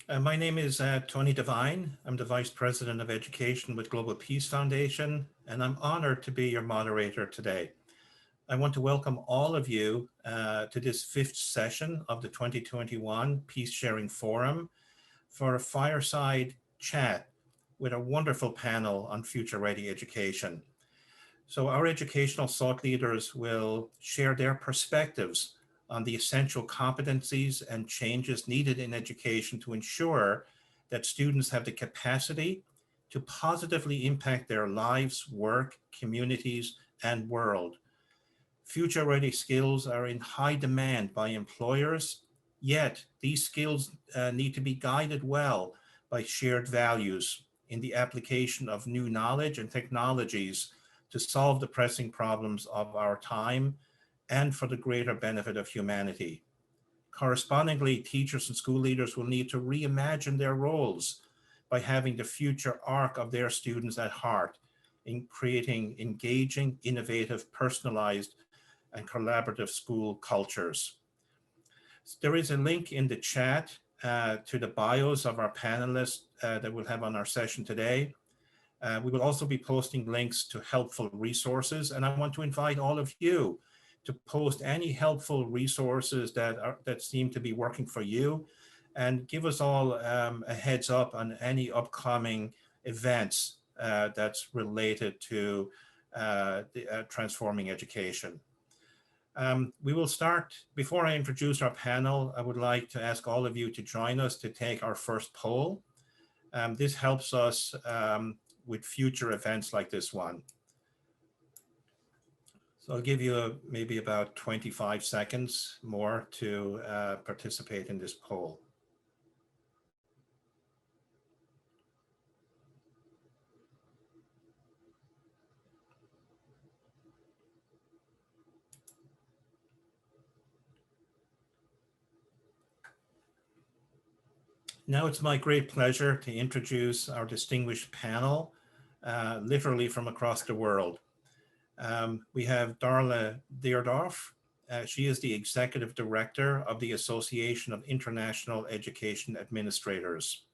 My name is Tony Devine. I'm the Vice President of Education with Global Peace Foundation, and I'm honored to be your moderator today. I want to welcome all of you to this fifth session of the 2021 Peace Sharing Forum for a fireside chat with a wonderful panel on future ready education. So our educational thought leaders will share their perspectives on the essential competencies and changes needed in education to ensure that students have the capacity to positively impact their lives, work, communities, and world. Future ready skills are in high demand by employers, yet these skills need to be guided well by shared values in the application of new knowledge and technologies to solve the pressing problems of our time and for the greater benefit of humanity. Correspondingly, teachers and school leaders will need to reimagine their roles by having the future arc of their students at heart in creating engaging, innovative, personalized, and collaborative school cultures. There is a link in the chat to the bios of our panelists that we'll have on our session today. We will also be posting links to helpful resources, and I want to invite all of you to post any helpful resources that seem to be working for you, and give us all a heads up on any upcoming events that's related to transforming education. We will start, before I introduce our panel, I would like to ask all of you to join us to take our first poll. This helps us with future events like this one. So I'll give you maybe about 25 seconds more to participate in this poll. Now it's my great pleasure to introduce our distinguished panel, literally from across the world. We have Darla Deardorff. She is the Executive Director of the Association of International Education Administrators.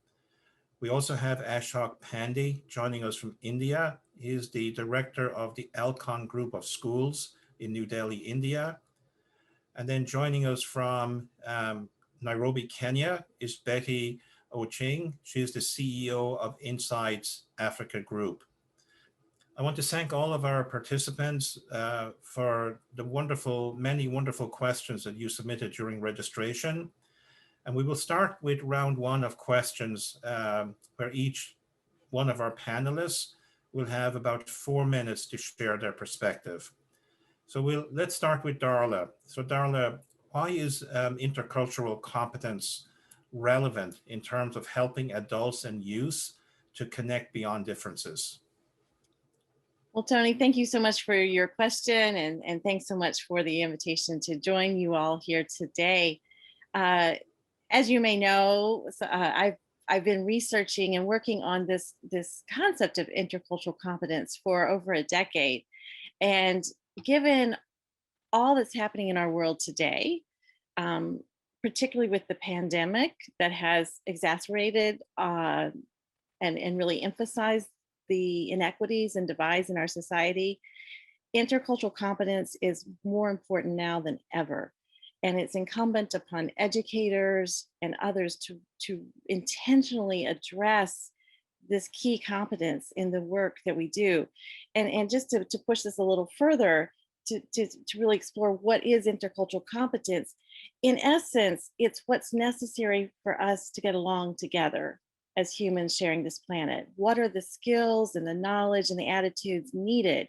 We also have Ashok Pandey joining us from India. He is the Director of the Alcon Group of Schools in New Delhi, India. And then joining us from Nairobi, Kenya is Betty Ochieng. She is the CEO of Insights Africa Group. I want to thank all of our participants for the many wonderful questions that you submitted during registration. And we will start with round one of questions where each one of our panelists will have about 4 minutes to share their perspective. So let's start with Darla. So Darla, why is intercultural competence relevant in terms of helping adults and youth to connect beyond differences? Well, Tony, thank you so much for your question, and thanks so much for the invitation to join you all here today. As you may know, I've been researching and working on this concept of intercultural competence for over a decade. And given all that's happening in our world today, particularly with the pandemic that has exacerbated and really emphasized the inequities and divides in our society, intercultural competence is more important now than ever. And it's incumbent upon educators and others to intentionally address this key competence in the work that we do. And just to push this a little further, to really explore what is intercultural competence. In essence, it's what's necessary for us to get along together as humans sharing this planet. What are the skills and the knowledge and the attitudes needed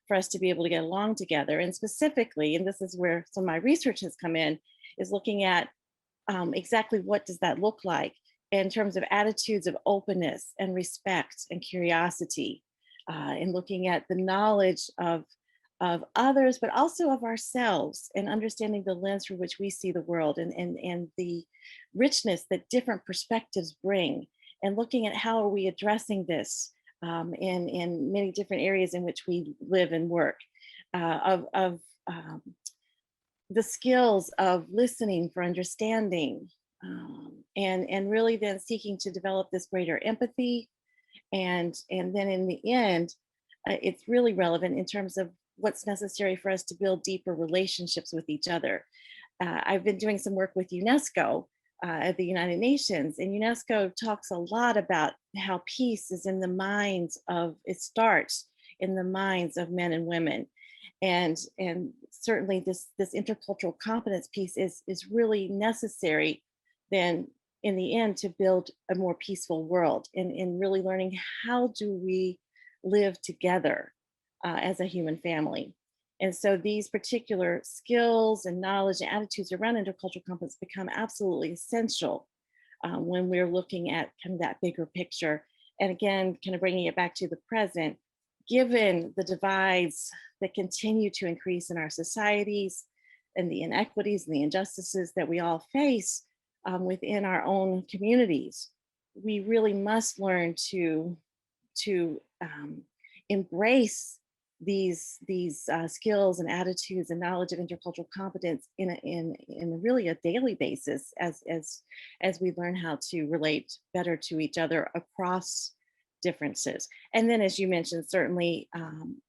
for us to be able to get along together? And specifically, and this is where some of my research has come in, is looking at exactly what does that look like in terms of attitudes of openness and respect and curiosity, and looking at the knowledge of others, but also of ourselves, and understanding the lens through which we see the world, and the richness that different perspectives bring, and looking at how are we addressing this in many different areas in which we live and work, of the skills of listening for understanding, and really then seeking to develop this greater empathy. And then in the end, it's really relevant in terms of what's necessary for us to build deeper relationships with each other. I've been doing some work with UNESCO at the United Nations, and UNESCO talks a lot about how peace is in the minds of, it starts in the minds of men and women. And certainly this intercultural competence piece is really necessary then in the end to build a more peaceful world, and really learning how do we live together as a human family. And so these particular skills and knowledge and attitudes around intercultural competence become absolutely essential when we're looking at kind of that bigger picture. And again, kind of bringing it back to the present, given the divides that continue to increase in our societies and the inequities and the injustices that we all face within our own communities, we really must learn to embrace these skills and attitudes and knowledge of intercultural competence in really a daily basis as we learn how to relate better to each other across differences. And then, as you mentioned, certainly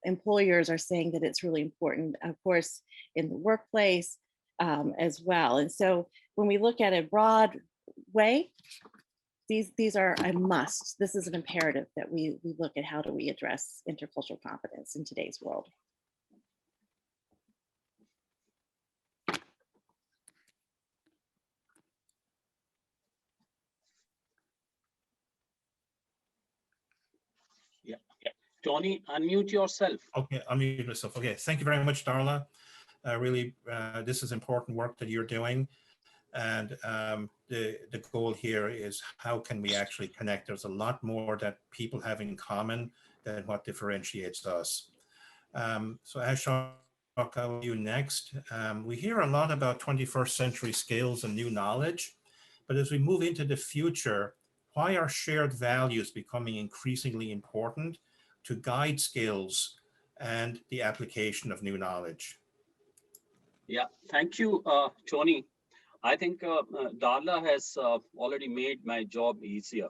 employers are saying that it's really important, of course, in the workplace as well. And so when we look at a broad way, these are a must. This is an imperative that we look at how do we address intercultural competence in today's world. Yeah. Tony, unmute yourself. Okay, unmute myself. Okay, thank you very much, Darla. Really, this is important work that you're doing. And the goal here is how can we actually connect? There's a lot more that people have in common than what differentiates us. So Ashok, I'll you next. We hear a lot about 21st century skills and new knowledge, but as we move into the future, why are shared values becoming increasingly important to guide skills and the application of new knowledge? Yeah, thank you, Tony. I think Darla has already made my job easier.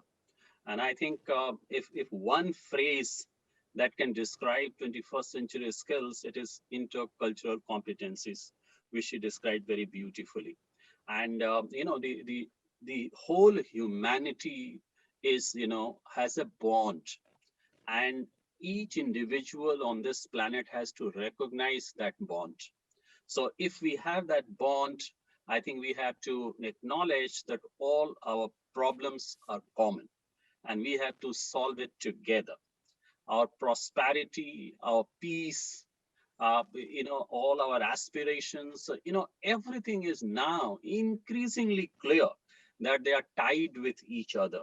And I think if one phrase that can describe 21st century skills, it is intercultural competencies, which she described very beautifully. And you know, the whole humanity is, you know, has a bond, and each individual on this planet has to recognize that bond. So if we have that bond, I think we have to acknowledge that all our problems are common and we have to solve it together. Our prosperity, our peace, you know, all our aspirations, you know, everything is now increasingly clear that they are tied with each other.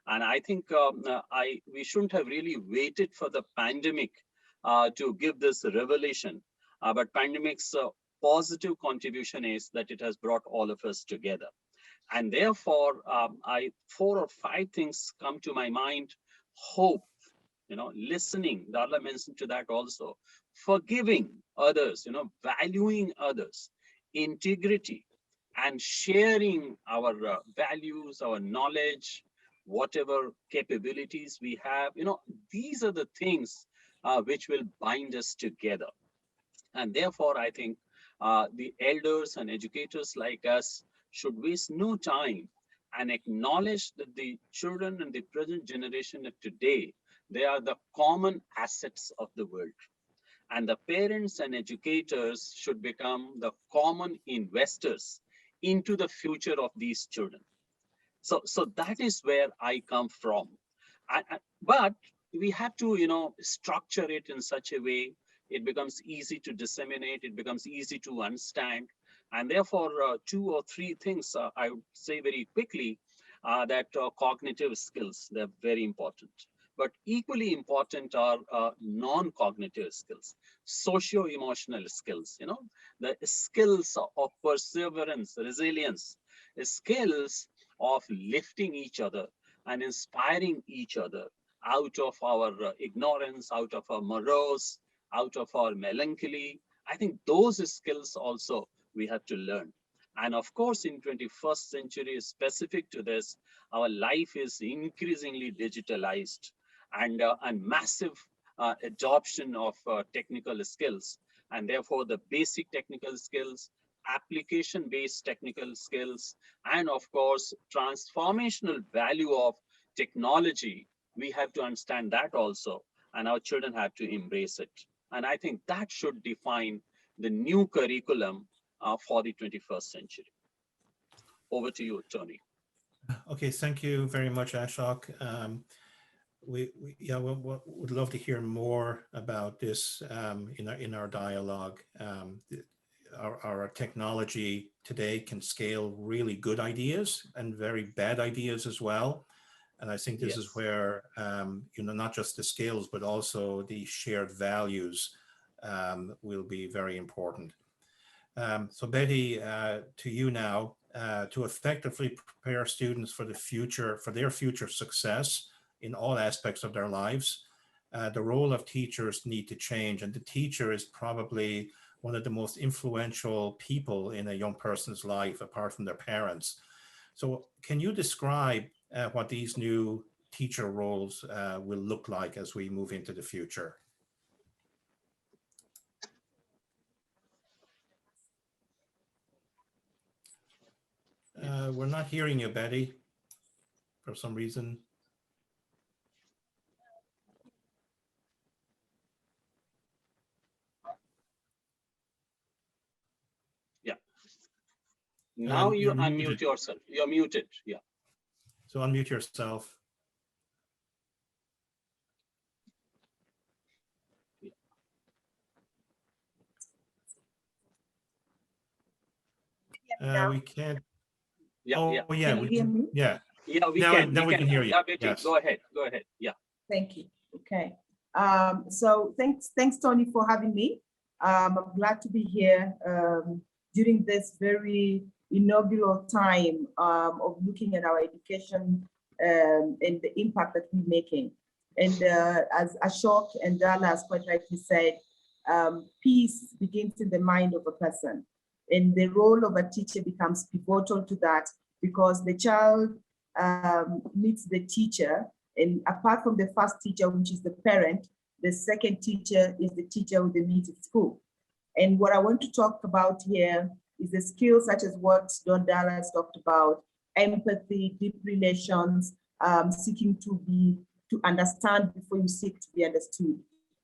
And I think we shouldn't have really waited for the pandemic to give this revelation. But pandemic's positive contribution is that it has brought all of us together. And therefore, 4 or 5 things come to my mind. Hope, you know, listening, Darla mentioned to that also, forgiving others, you know, valuing others, integrity, and sharing our values, our knowledge, whatever capabilities we have. You know, these are the things which will bind us together. And therefore, I think the elders and educators like us should waste no time and acknowledge that the children and the present generation of today, they are the common assets of the world. And the parents and educators should become the common investors into the future of these children. So that is where I come from. But we have to, you know, structure it in such a way it becomes easy to disseminate, it becomes easy to understand. And therefore, 2 or 3 things I would say very quickly that cognitive skills, they're very important. But equally important are non-cognitive skills, socio-emotional skills, you know, the skills of perseverance, resilience, skills of lifting each other and inspiring each other out of our ignorance, out of our morose, out of our melancholy. I think those skills also we have to learn. And of course, in 21st century, specific to this, our life is increasingly digitalized, and massive adoption of technical skills. And therefore, the basic technical skills, application-based technical skills, and of course, transformational value of technology, we have to understand that also, and our children have to embrace it. And I think that should define the new curriculum for the 21st century. Over to you, Tony. Okay, thank you very much, Ashok. We would love to hear more about this in our dialogue. Our technology today can scale really good ideas and very bad ideas as well. And I think this is where, not just the skills, but also the shared values will be very important. So Betty, to you now, to effectively prepare students for the future, for their future success in all aspects of their lives, the role of teachers need to change. And the teacher is probably one of the most influential people in a young person's life, apart from their parents. So can you describe what these new teacher roles will look like as we move into the future? We're not hearing you, Betty, for some reason. Yeah. Now you you're unmute muted. yourself. You're muted. Yeah. So unmute yourself. We can't. Yeah. Oh, yeah. yeah. Can you hear me? Yeah. Yeah, we Now can. we can hear you. Yeah, Betty, Yes. go ahead. Go ahead. Yeah. Thank you. Okay. So thanks, Tony, for having me. I'm glad to be here during this very inaugural time of looking at our education and the impact that we're making. And as Ashok and Darla has quite rightly said, peace begins in the mind of a person. And the role of a teacher becomes pivotal to that, because the child meets the teacher. And apart from the first teacher, which is the parent, the second teacher is the teacher who they meet at school. And what I want to talk about here is the skills such as what Don Darla has talked about: empathy, deep relations, seeking to understand before you seek to be understood.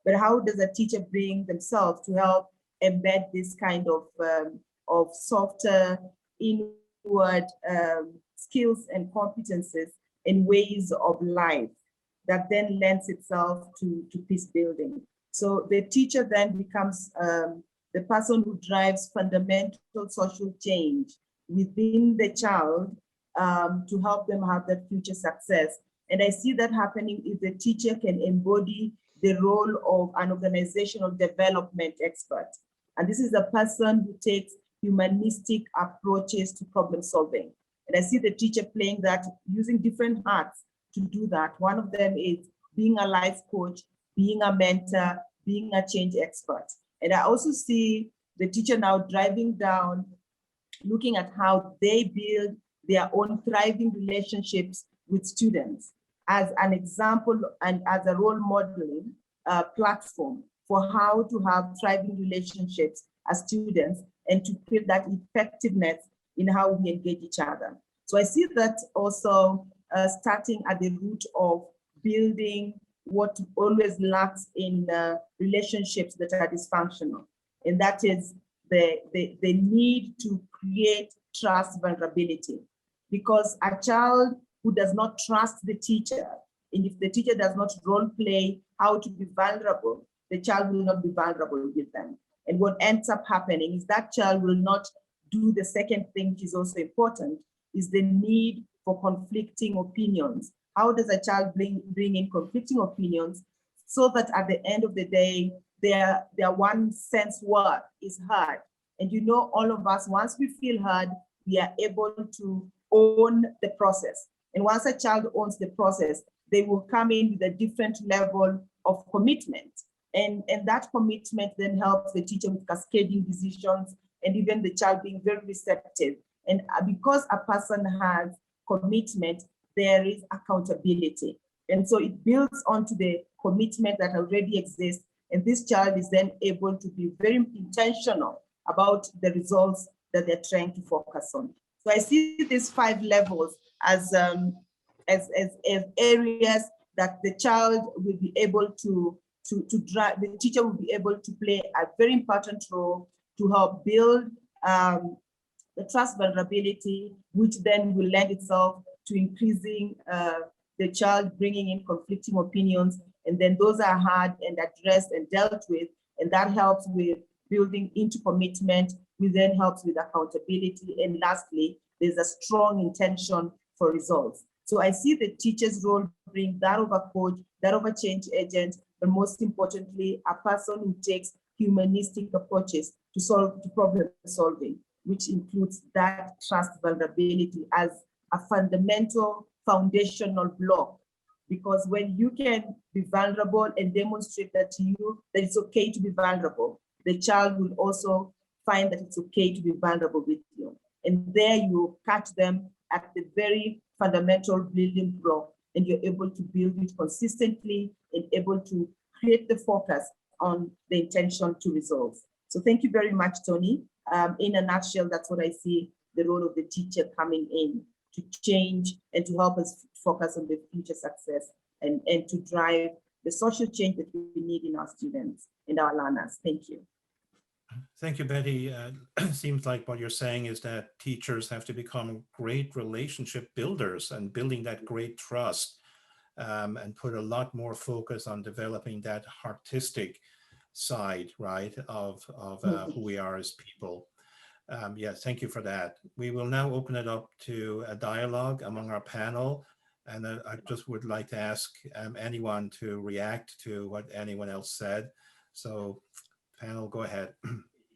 But how does a teacher bring themselves to help embed this kind of softer, inward skills and competencies in ways of life that then lends itself to peace building? So the teacher then becomes the person who drives fundamental social change within the child to help them have that future success. And I see that happening if the teacher can embody the role of an organizational development expert. And this is a person who takes humanistic approaches to problem solving. And I see the teacher playing that, using different hats to do that. One of them is being a life coach, being a mentor, being a change expert. And I also see the teacher now driving down, looking at how they build their own thriving relationships with students as an example and as a role modeling platform for how to have thriving relationships as students and to feel that effectiveness in how we engage each other. So I see that also starting at the root of building what always lacks in relationships that are dysfunctional. And that is the need to create trust vulnerability. Because a child who does not trust the teacher, and if the teacher does not role play how to be vulnerable, the child will not be vulnerable with them. And what ends up happening is that child will not do the second thing, which is also important, is the need for conflicting opinions. How does a child bring in conflicting opinions so that at the end of the day, their one sense worth is heard? And you know, all of us, once we feel heard, we are able to own the process. And once a child owns the process, they will come in with a different level of commitment. And that commitment then helps the teacher with cascading decisions and even the child being very receptive. And because a person has commitment, there is accountability. And so it builds onto the commitment that already exists. And this child is then able to be very intentional about the results that they're trying to focus on. So I see these 5 levels as areas that the child will be able to drive, the teacher will be able to play a very important role to help build the trust vulnerability, which then will lend itself to increasing the child bringing in conflicting opinions, and then those are heard and addressed and dealt with, and that helps with building into commitment, which then helps with accountability, and lastly, there's a strong intention for results. So I see the teacher's role being that of a coach, that of a change agent, but most importantly, a person who takes humanistic approaches to problem solving, which includes that trust vulnerability as a fundamental foundational block. Because when you can be vulnerable and demonstrate that to you that it's okay to be vulnerable, the child will also find that it's okay to be vulnerable with you. And there you catch them at the very fundamental building block, and you're able to build it consistently and able to create the focus on the intention to results. So thank you very much, Tony. In a nutshell, that's what I see the role of the teacher coming in to change and to help us focus on the future success and to drive the social change that we need in our students and our learners. Thank you. Thank you, Betty. Seems like what you're saying is that teachers have to become great relationship builders and building that great trust, and put a lot more focus on developing that artistic side, right, of who we are as people. Yes, thank you for that. We will now open it up to a dialogue among our panel. And I just would like to ask anyone to react to what anyone else said. So panel, go ahead.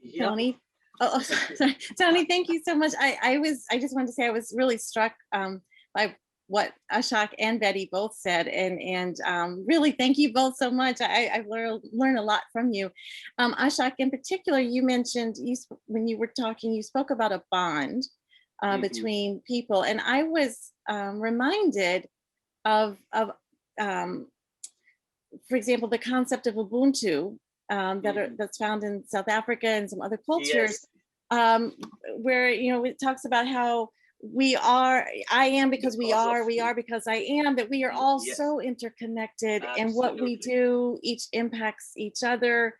Yeah. Tony. Oh, sorry. Tony, thank you so much. I just wanted to say I was really struck by what Ashok and Betty both said, and really thank you both so much. I've learned a lot from you. Ashok, in particular, you mentioned, when you were talking, you spoke about a bond between people, and I was reminded of for example, the concept of Ubuntu that's found in South Africa and some other cultures, yes. Where it talks about how we are, I am because we are because I am, that we are all yes. so interconnected. Absolutely. And what we do, each impacts each other.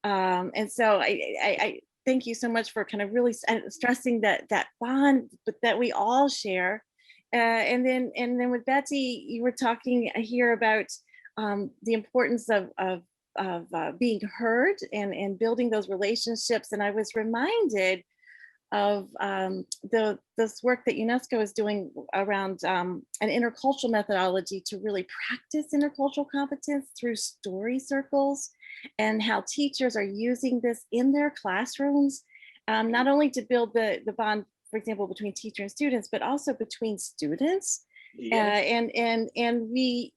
And so I thank you so much for kind of really stressing that bond that we all share. And then with Betty, you were talking here about the importance of being heard and building those relationships. And I was reminded of this work that UNESCO is doing around an intercultural methodology to really practice intercultural competence through story circles, and how teachers are using this in their classrooms, not only to build the bond, for example, between teacher and students, but also between students. Yes. And we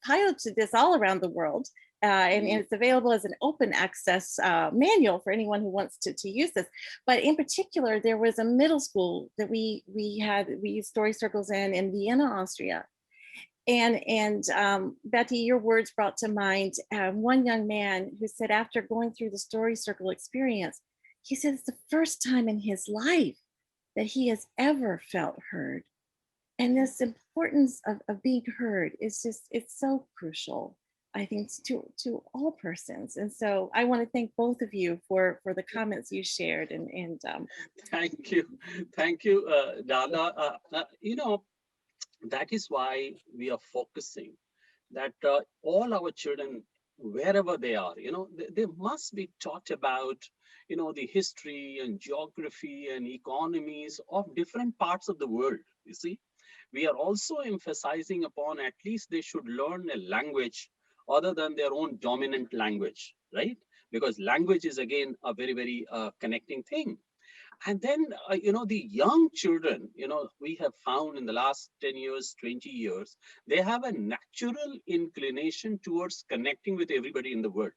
piloted this all around the world. And it's available as an open access manual for anyone who wants to use this. But in particular, there was a middle school that we used story circles in Vienna, Austria. And Betty, your words brought to mind one young man who said, after going through the story circle experience, he said it's the first time in his life that he has ever felt heard. And this importance of being heard is just, it's so crucial, I think, to all persons. And so I want to thank both of you for the comments you shared. And thank you, Darla. That is why we are focusing that all our children, wherever they are, they must be taught about, the history and geography and economies of different parts of the world. You see, we are also emphasizing upon at least they should learn a language other than their own dominant language, right? Because language is, again, a very, very connecting thing. And then, the young children, we have found in the last 10 years, 20 years, they have a natural inclination towards connecting with everybody in the world.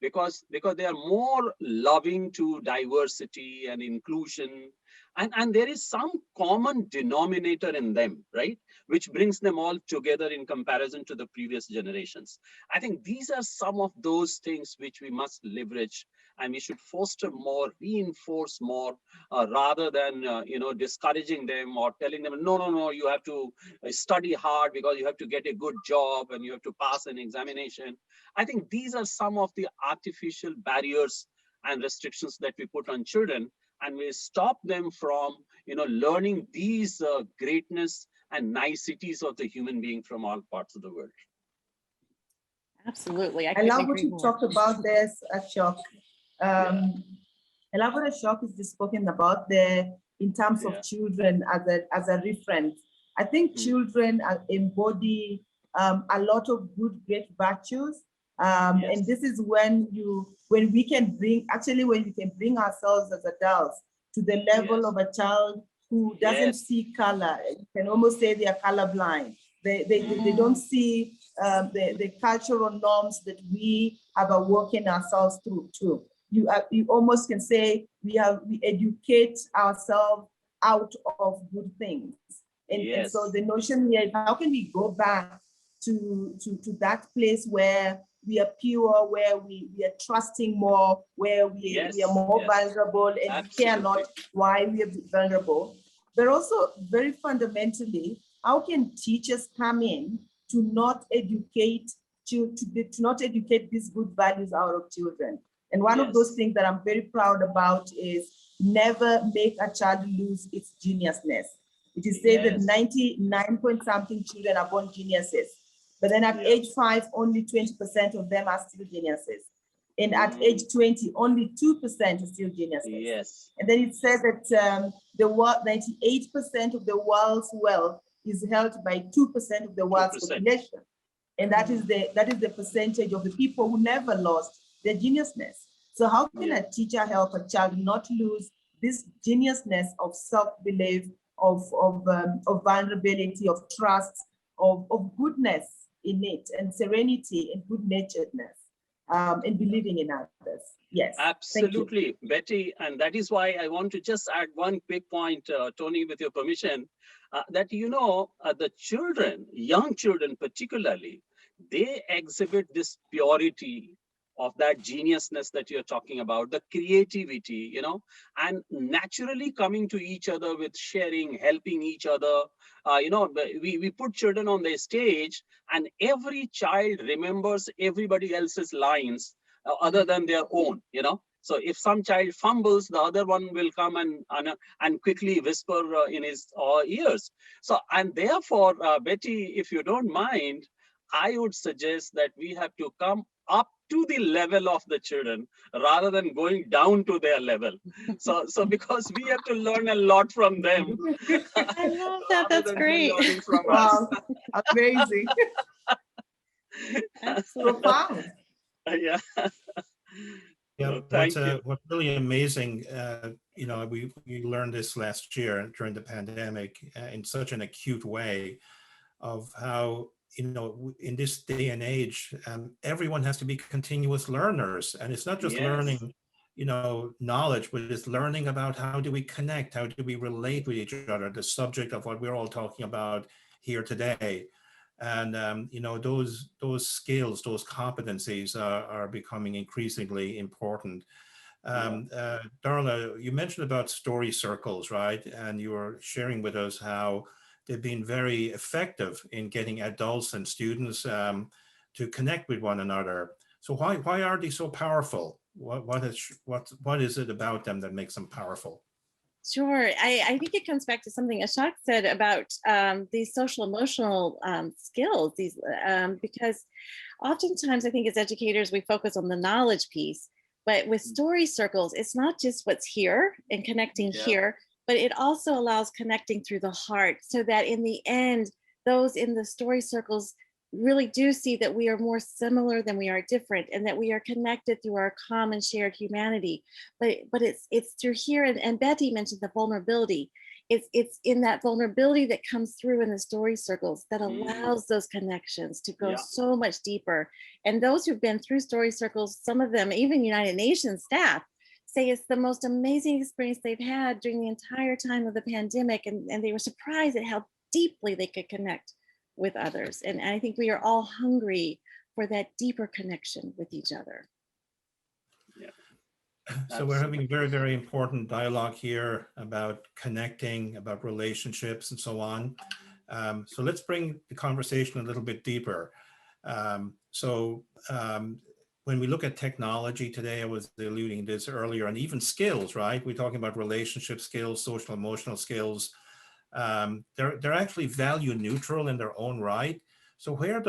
because they are more loving to diversity and inclusion, and there is some common denominator in them, right, which brings them all together in comparison to the previous generations. I think these are some of those things which we must leverage, and we should foster more, reinforce more, rather than discouraging them or telling them, no, you have to study hard because you have to get a good job and you have to pass an examination. I think these are some of the artificial barriers and restrictions that we put on children, and we stop them from learning these greatness and niceties of the human being from all parts of the world. Absolutely. I love what you talked about this, Ashok. I love what Ashok is just spoken about there in terms of children as a reference. I think children embody a lot of good, great virtues. And this is when we can bring ourselves as adults to the level of a child who doesn't see color. You can almost say they are colorblind. They don't see the cultural norms that we have working ourselves through too. You almost can say we educate ourselves out of good things. And so the notion here is, how can we go back to that place where we are pure, where we are trusting more, where we are more vulnerable, and we care not why we are vulnerable. But also, very fundamentally, how can teachers come in to not educate these good values out of children? And one of those things that I'm very proud about is never make a child lose its geniusness. It is said that 99 point something children are born geniuses, but then at age 5, only 20% of them are still geniuses. And at age 20, only 2% are still geniuses. And then it says that the world, 98% of the world's wealth is held by 2% of the world's population. And that is the percentage of the people who never lost their geniusness. So how can a teacher help a child not lose this geniusness of self-belief, of vulnerability, of trust, of goodness in it, and serenity and good-naturedness, and believing in others? Yes. Absolutely, Betty. And that is why I want to just add one quick point, Tony, with your permission, that, the children, young children particularly, they exhibit this purity of that geniusness that you're talking about, the creativity, and naturally coming to each other with sharing, helping each other. We put children on the stage, and every child remembers everybody else's lines other than their own, So if some child fumbles, the other one will come and quickly whisper in his ears. So, and therefore, Betty, if you don't mind, I would suggest that we have to come up to the level of the children rather than going down to their level. So because we have to learn a lot from them. I love that. That's great. Wow, amazing. Profound. Yeah. Yeah, No, what's really amazing, we learned this last year during the pandemic in such an acute way of how, in this day and age, everyone has to be continuous learners. And it's not just learning, knowledge, but it's learning about how do we connect, how do we relate with each other, the subject of what we're all talking about here today. And, those skills, those competencies are becoming increasingly important. Darla, you mentioned about story circles, right? And you were sharing with us how they've been very effective in getting adults and students to connect with one another. So why are they so powerful? What is it about them that makes them powerful? Sure. I think it comes back to something Ashok said about these social emotional skills, because oftentimes I think as educators, we focus on the knowledge piece, but with story circles, it's not just what's here and connecting here, but it also allows connecting through the heart, so that in the end, those in the story circles really do see that we are more similar than we are different, and that we are connected through our common shared humanity. But it's through here, and Betty mentioned the vulnerability. it's in that vulnerability that comes through in the story circles that allows those connections to go so much deeper. And those who've been through story circles, some of them, even United Nations staff, say it's the most amazing experience they've had during the entire time of the pandemic. And they were surprised at how deeply they could connect with others. And I think we are all hungry for that deeper connection with each other. So we're having a very, very important dialogue here about connecting, about relationships and so on. So let's bring the conversation a little bit deeper. When we look at technology today, I was alluding to this earlier, and even skills, right? We're talking about relationship skills, social emotional skills. They're actually value neutral in their own right. So where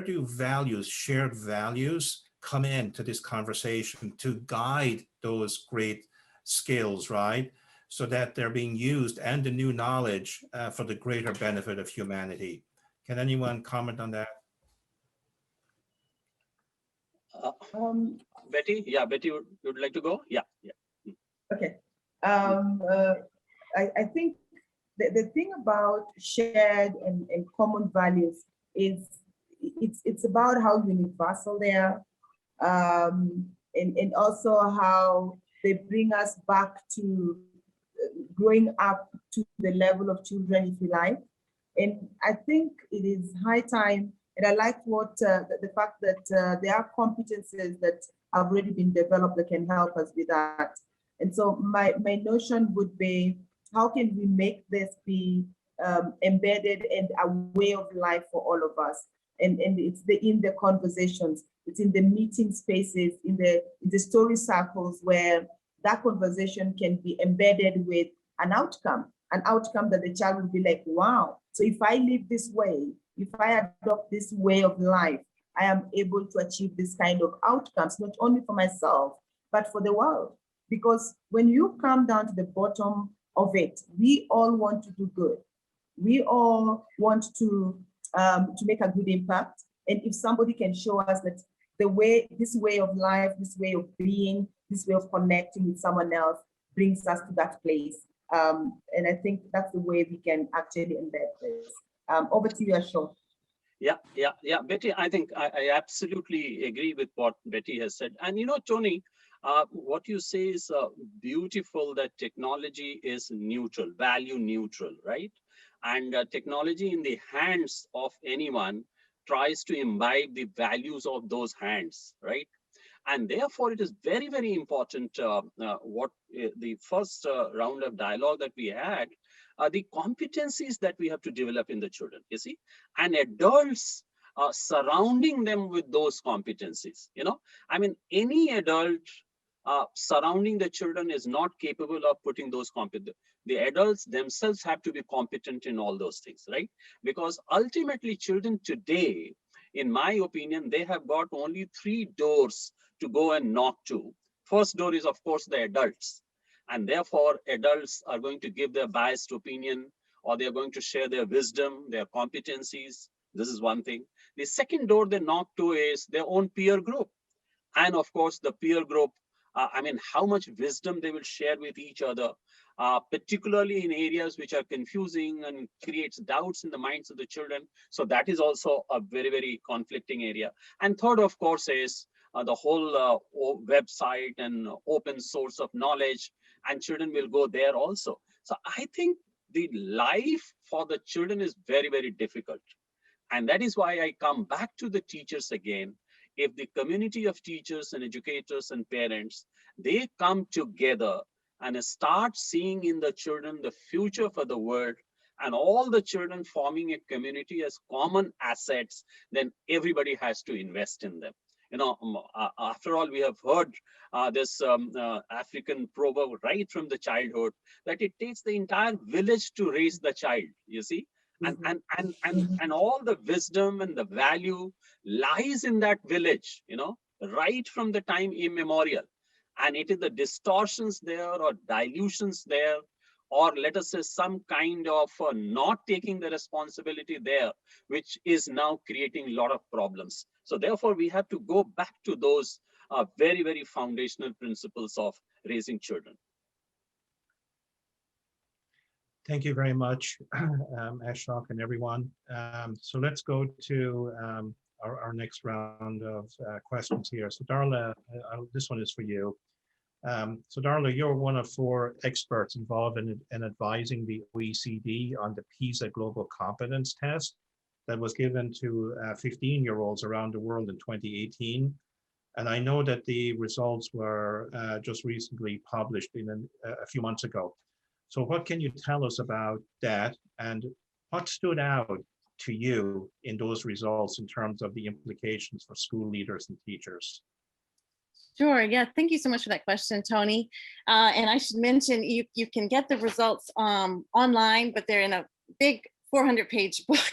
do values, shared values, come into this conversation to guide those great skills, right? So that they're being used and the new knowledge for the greater benefit of humanity. Can anyone comment on that? Betty? Yeah, Betty, would like to go? Yeah. Okay. I think the thing about shared and common values is it's about how universal they are. And also how they bring us back to growing up to the level of children, if you like. And I think it is high time, and I like what the fact that there are competencies that have already been developed that can help us with that. And so my notion would be, how can we make this be embedded and a way of life for all of us? And it's in the conversations, it's in the meeting spaces, in the story circles, where that conversation can be embedded with an outcome that the child will be like, wow, so if I live this way, if I adopt this way of life, I am able to achieve this kind of outcomes, not only for myself, but for the world. Because when you come down to the bottom of it, we all want to do good. We all want to make a good impact. And if somebody can show us that this way of life, this way of being, this way of connecting with someone else brings us to that place. And I think that's the way we can actually embed this. Over to you, Ashok. Yeah, Betty, I think I absolutely agree with what Betty has said. And Tony, what you say is beautiful, that technology is neutral, value neutral, right? And technology in the hands of anyone tries to imbibe the values of those hands, right? And therefore, it is very, very important what the first round of dialogue that we had, the competencies that we have to develop in the children, you see, and adults surrounding them with those competencies. I mean, any adult surrounding the children is not capable of putting those competencies. The adults themselves have to be competent in all those things, right? Because ultimately, children today, in my opinion, they have got only 3 doors to go and knock to. First door is, of course, the adults. And therefore, adults are going to give their biased opinion, or they're going to share their wisdom, their competencies. This is one thing. The second door they knock to is their own peer group. And of course, the peer group, how much wisdom they will share with each other, particularly in areas which are confusing and creates doubts in the minds of the children. So that is also a very, very conflicting area. And third, of course, is the whole website and open source of knowledge, and children will go there also. So I think the life for the children is very, very difficult. And that is why I come back to the teachers again. If the community of teachers and educators and parents, they come together and start seeing in the children the future for the world, and all the children forming a community as common assets, then everybody has to invest in them. After all, we have heard this African proverb right from the childhood, that it takes the entire village to raise the child, you see. And all the wisdom and the value lies in that village, right from the time immemorial. And it is the distortions there, or dilutions there, or let us say some kind of not taking the responsibility there, which is now creating a lot of problems. So therefore, we have to go back to those very, very foundational principles of raising children. Thank you very much, Ashok and everyone. So let's go to our next round of questions here. So Darla, this one is for you. So Darla, you're one of 4 experts involved in advising the OECD on the PISA Global Competence Test that was given to 15-year-olds around the world in 2018. And I know that the results were just recently published a few months ago. So what can you tell us about that, and what stood out to you in those results in terms of the implications for school leaders and teachers? Sure. Yeah. Thank you so much for that question, Tony. And I should mention you can get the results online, but they're in a big 400-page book.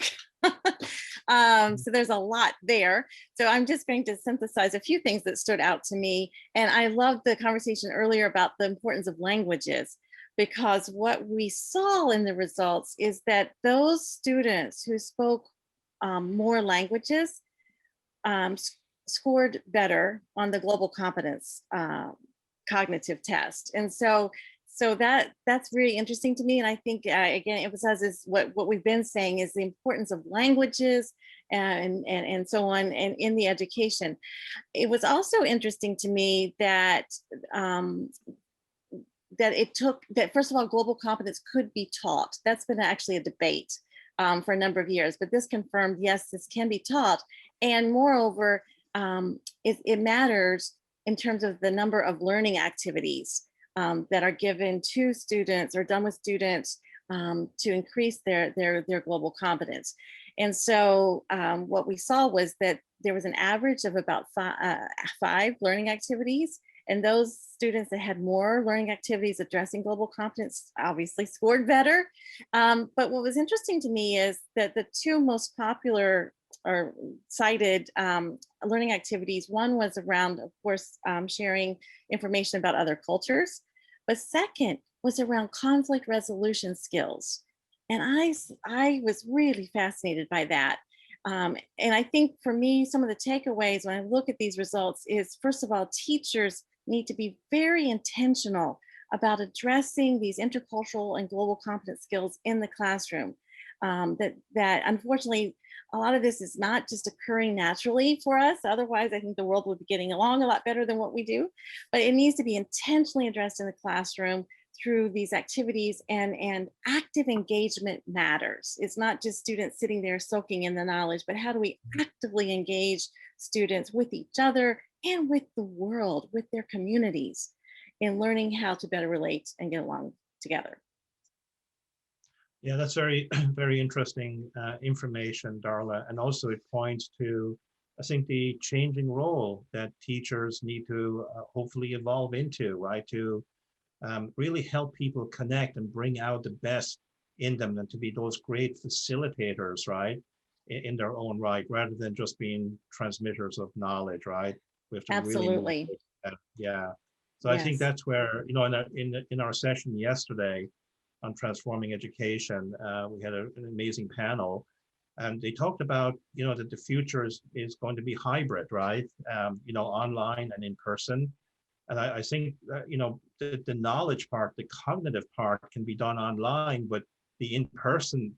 So there's a lot there. So I'm just going to synthesize a few things that stood out to me. And I loved the conversation earlier about the importance of languages, because what we saw in the results is that those students who spoke more languages scored better on the global competence cognitive test. And so that's really interesting to me. And I think, again, emphasizes what we've been saying is the importance of languages and so on, and in the education. It was also interesting to me that that first of all, global competence could be taught. That's been actually a debate for a number of years, but this confirmed, yes, this can be taught. And moreover, it matters in terms of the number of learning activities that are given to students or done with students to increase their global competence. And so what we saw was that there was an average of about 5 learning activities. And those students that had more learning activities addressing global competence obviously scored better. But what was interesting to me is that the 2 most popular or cited learning activities, one was around, of course, sharing information about other cultures, but second was around conflict resolution skills. And I was really fascinated by that. And I think for me, some of the takeaways when I look at these results is, first of all, teachers need to be very intentional about addressing these intercultural and global competence skills in the classroom. That unfortunately, a lot of this is not just occurring naturally for us. Otherwise, I think the world would be getting along a lot better than what we do. But it needs to be intentionally addressed in the classroom through these activities, and active engagement matters. It's not just students sitting there soaking in the knowledge, but how do we actively engage students with each other and with the world, with their communities, in learning how to better relate and get along together. Yeah, that's very, very interesting information, Darla. And also it points to, I think, the changing role that teachers need to hopefully evolve into, right? To really help people connect and bring out the best in them, and to be those great facilitators, right? In their own right, rather than just being transmitters of knowledge, right? We have to Absolutely. really that. Yeah. So Yes. I think that's where, you know, in our session yesterday on transforming education, we had an amazing panel, and they talked about, you know, that the future is going to be hybrid, right? You know, online and in person. And I think, you know, the knowledge part, the cognitive part can be done online, but the in-person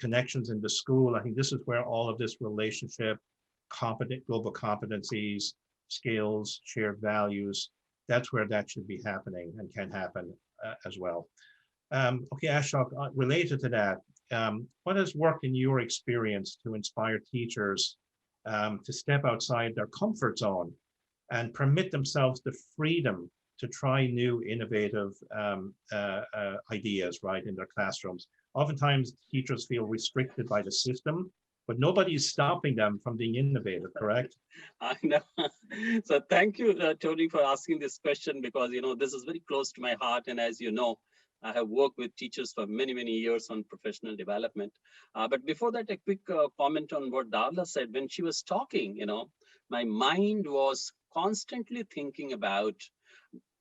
connections in the school, I think this is where all of this relationship, global competencies, skills, shared values, that's where that should be happening and can happen as well. Okay, Ashok, related to that, what has worked in your experience to inspire teachers to step outside their comfort zone and permit themselves the freedom to try new innovative ideas, right, in their classrooms? Oftentimes teachers feel restricted by the system, but nobody's stopping them from being innovative, correct? I know. So thank you, Tony, for asking this question, because, you know, this is very close to my heart. And as you know, I have worked with teachers for many, many years on professional development. But before that, a quick comment on what Darla said. When she was talking, you know, my mind was constantly thinking about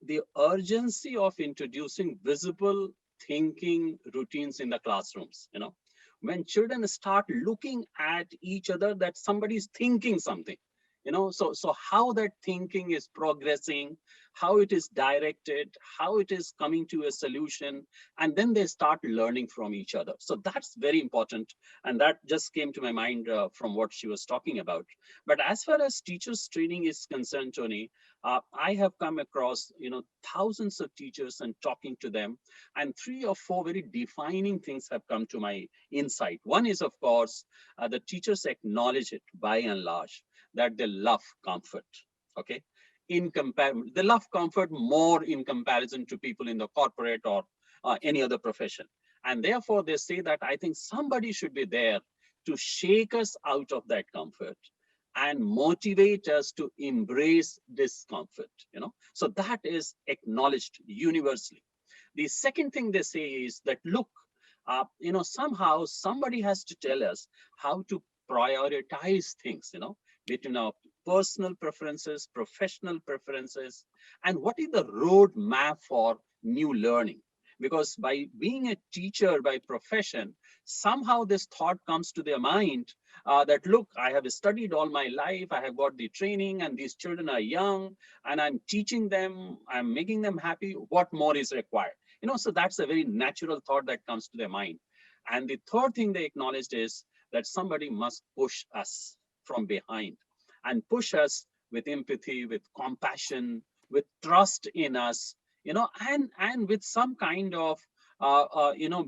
the urgency of introducing visible thinking routines in the classrooms. You know, when children start looking at each other, that somebody's thinking something, So how that thinking is progressing, how it is directed, how it is coming to a solution, and then they start learning from each other. So that's very important. And that just came to my mind from what she was talking about. But as far as teachers training is concerned, Tony, I have come across, thousands of teachers and talking to them, and 3 or 4 very defining things have come to my insight. One is, of course, the teachers acknowledge it by and large, that they love comfort, okay? They love comfort more in comparison to people in the corporate or any other profession. And therefore they say that I think somebody should be there to shake us out of that comfort and motivate us to embrace discomfort, So that is acknowledged universally. The second thing they say is that, look, somehow somebody has to tell us how to prioritize things, between our personal preferences, professional preferences, and what is the roadmap for new learning. Because by being a teacher by profession, somehow this thought comes to their mind that, look, I have studied all my life, I have got the training, and these children are young, and I'm teaching them, I'm making them happy. What more is required? So that's a very natural thought that comes to their mind. And the third thing they acknowledged is that somebody must push us from behind and push us with empathy, with compassion, with trust in us, and with some kind of,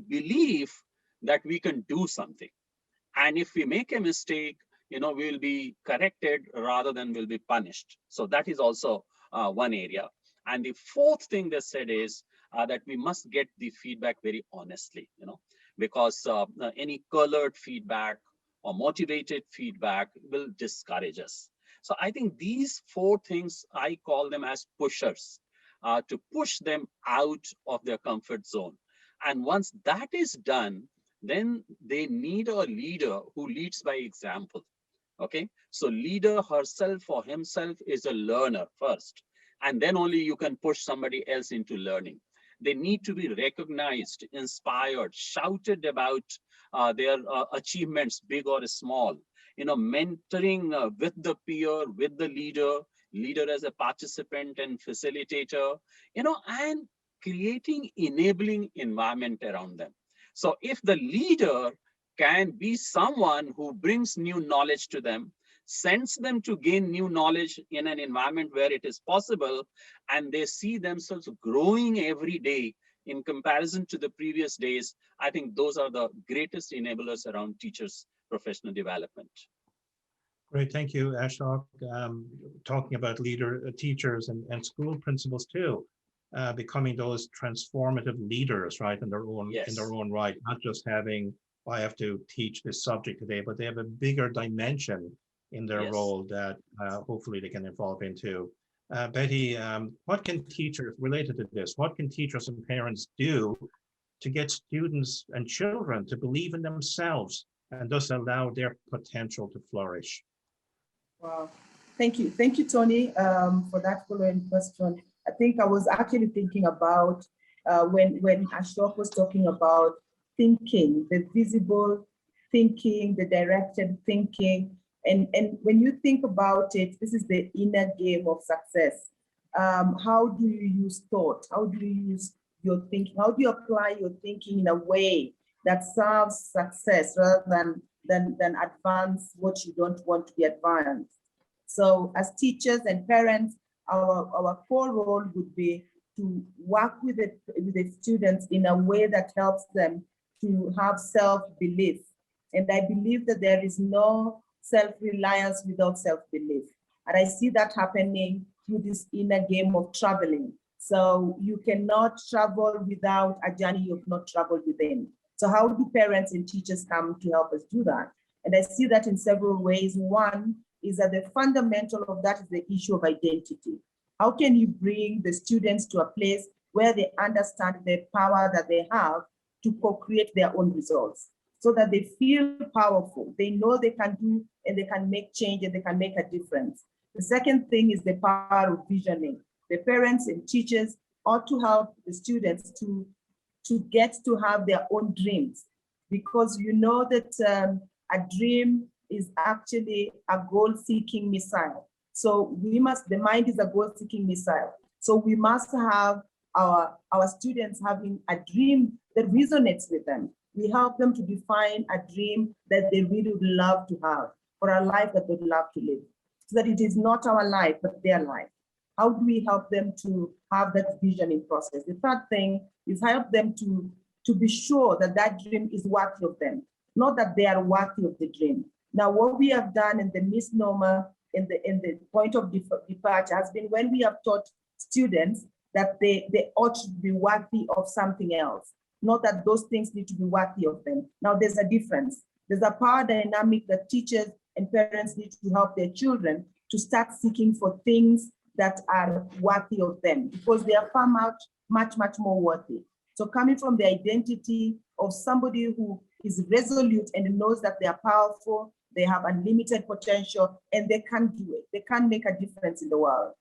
belief that we can do something. And if we make a mistake, we'll be corrected rather than will be punished. So that is also one area. And the fourth thing they said is that we must get the feedback very honestly, because any colored feedback or motivated feedback will discourage us. So I think these 4 things, I call them as pushers, to push them out of their comfort zone. And once that is done, then they need a leader who leads by example. Okay, so leader herself or himself is a learner first, and then only you can push somebody else into learning. They need to be recognized, inspired, shouted about their achievements, big or small. Mentoring with the peer, with the leader as a participant and facilitator, and creating enabling environment around them. So if the leader can be someone who brings new knowledge to them, sends them to gain new knowledge in an environment where it is possible, and they see themselves growing every day in comparison to the previous days, I think those are the greatest enablers around teachers' professional development. Great, thank you, Ashok. Talking about teachers and school principals too, becoming those transformative leaders, right, in their own right, not just having, I have to teach this subject today, but they have a bigger dimension in their role that hopefully they can evolve into. Betty, what can teachers, related to this, what can teachers and parents do to get students and children to believe in themselves and thus allow their potential to flourish? Wow, thank you, Tony, for that following question. I think I was actually thinking about when Ashok was talking about thinking, the visible thinking, the directed thinking, and when you think about it, this is the inner game of success. How do you use thought? How do you use your thinking? How do you apply your thinking in a way that serves success rather than advance what you don't want to be advanced? So as teachers and parents, our core role would be to work with the students in a way that helps them to have self-belief. And I believe that there is no self-reliance without self-belief. And I see that happening through this inner game of traveling. So you cannot travel without a journey you've not traveled within. So how do parents and teachers come to help us do that? And I see that in several ways. One is that the fundamental of that is the issue of identity. How can you bring the students to a place where they understand the power that they have to co-create their own results so that they feel powerful, they know they can do and they can make change and they can make a difference. The second thing is the power of visioning. The parents and teachers ought to help the students to get to have their own dreams, because you know that a dream is actually a goal-seeking missile. So the mind is a goal-seeking missile. So we must have our students having a dream that resonates with them. We help them to define a dream that they really would love to have, or a life that they'd love to live, so that it is not our life, but their life. How do we help them to have that vision in process? The third thing is help them to be sure that that dream is worthy of them, not that they are worthy of the dream. Now, what we have done in the misnomer, in the point of departure, has been when we have taught students that they ought to be worthy of something else, not that those things need to be worthy of them. Now, there's a difference. There's a power dynamic that teachers and parents need to help their children to start seeking for things that are worthy of them, because they are far much more worthy. So coming from the identity of somebody who is resolute and knows that they are powerful, they have unlimited potential, and they can do it. They can make a difference in the world.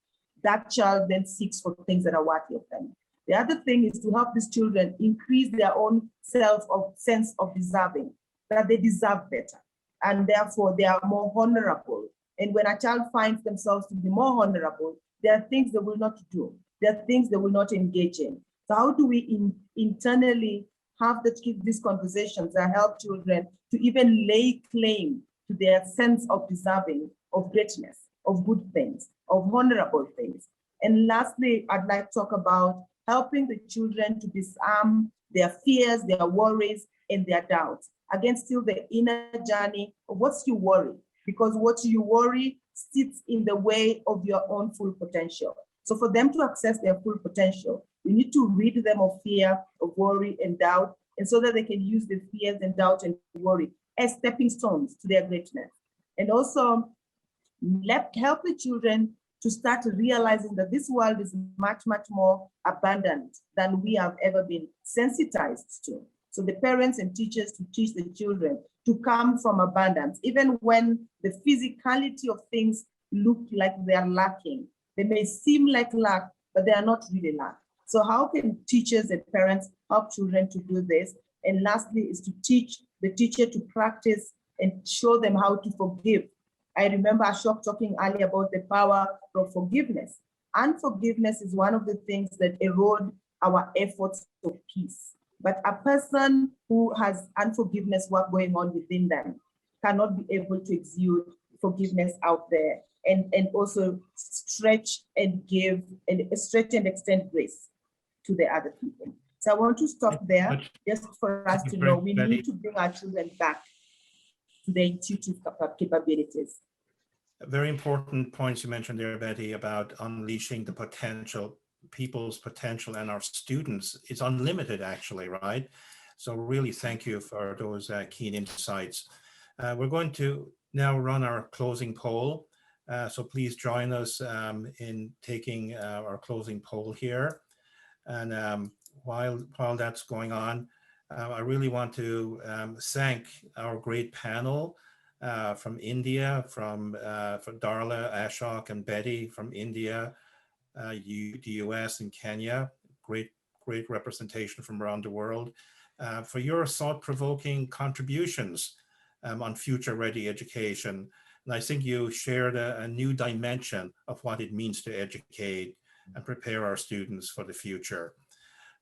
That child then seeks for things that are worthy of them. The other thing is to help these children increase their own sense of deserving, that they deserve better, and therefore they are more honorable. And when a child finds themselves to be more honorable, there are things they will not do. There are things they will not engage in. So how do we internally have these conversations that help children to even lay claim to their sense of deserving, of greatness, of good things, of honorable things? And lastly, I'd like to talk about helping the children to disarm their fears, their worries, and their doubts. Again, still the inner journey of what's you worry, because what you worry sits in the way of your own full potential. So for them to access their full potential, we need to rid them of fear, of worry, and doubt, and so that they can use the fears and doubt and worry as stepping stones to their greatness. And also help the children to start realizing that this world is much more abundant than we have ever been sensitized to. So the parents and teachers to teach the children to come from abundance, even when the physicality of things look like they are lacking. They may seem like lack, but they are not really lack. So how can teachers and parents help children to do this? And lastly is to teach the teacher to practice and show them how to forgive. I remember Ashok talking earlier about the power of forgiveness. Unforgiveness is one of the things that erode our efforts of peace. But a person who has unforgiveness work going on within them cannot be able to exude forgiveness out there and also stretch and give and stretch and extend grace to the other people. So I want to stop there just for us to know we need to bring our children back to their intuitive capabilities. Very important points you mentioned there, Betty, about unleashing the potential, people's potential, and our students. It's unlimited, actually, right? So really thank you for those keen insights. We're going to now run our closing poll. So please join us in taking our closing poll here. And while that's going on, I really want to thank our great panel from India, from Darla, Ashok, and Betty from India, the US and Kenya. Great representation from around the world, for your thought-provoking contributions on future-ready education. And I think you shared a new dimension of what it means to educate and prepare our students for the future.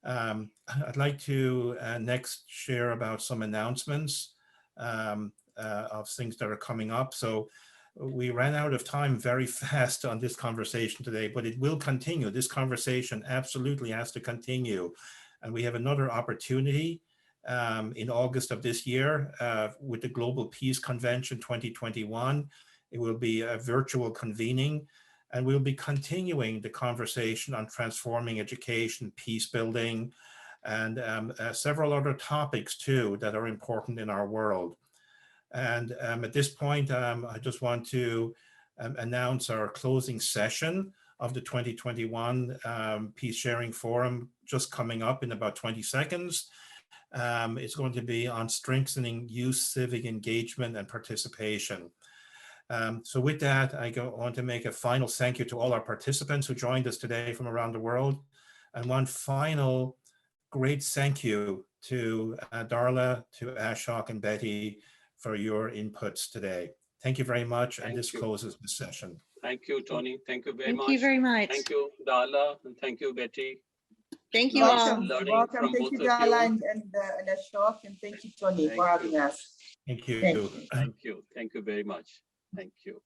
I'd like to next share about some announcements of things that are coming up. So we ran out of time very fast on this conversation today, but it will continue. This conversation absolutely has to continue. And we have another opportunity in August of this year with the Global Peace Convention 2021. It will be a virtual convening, and we'll be continuing the conversation on transforming education, peace building, and several other topics too that are important in our world. And at this point, I just want to announce our closing session of the 2021 Peace Sharing Forum just coming up in about 20 seconds. It's going to be on strengthening youth civic engagement and participation. So with that, I want to make a final thank you to all our participants who joined us today from around the world. And one final great thank you to Darla, to Ashok and Betty for your inputs today. Thank you very much. And Thank this you. closes the session. Thank you, Tony. Thank you very Thank much. you very much. Thank you, Darla, and thank you, Betty. Thank you Nice all. Welcome, learning welcome. from Thank you, both of Darla you. and Ashok, and thank you, Tony, Thank for having you. us. Thank you. Thank you. Thank you. Thank you very much. Thank you.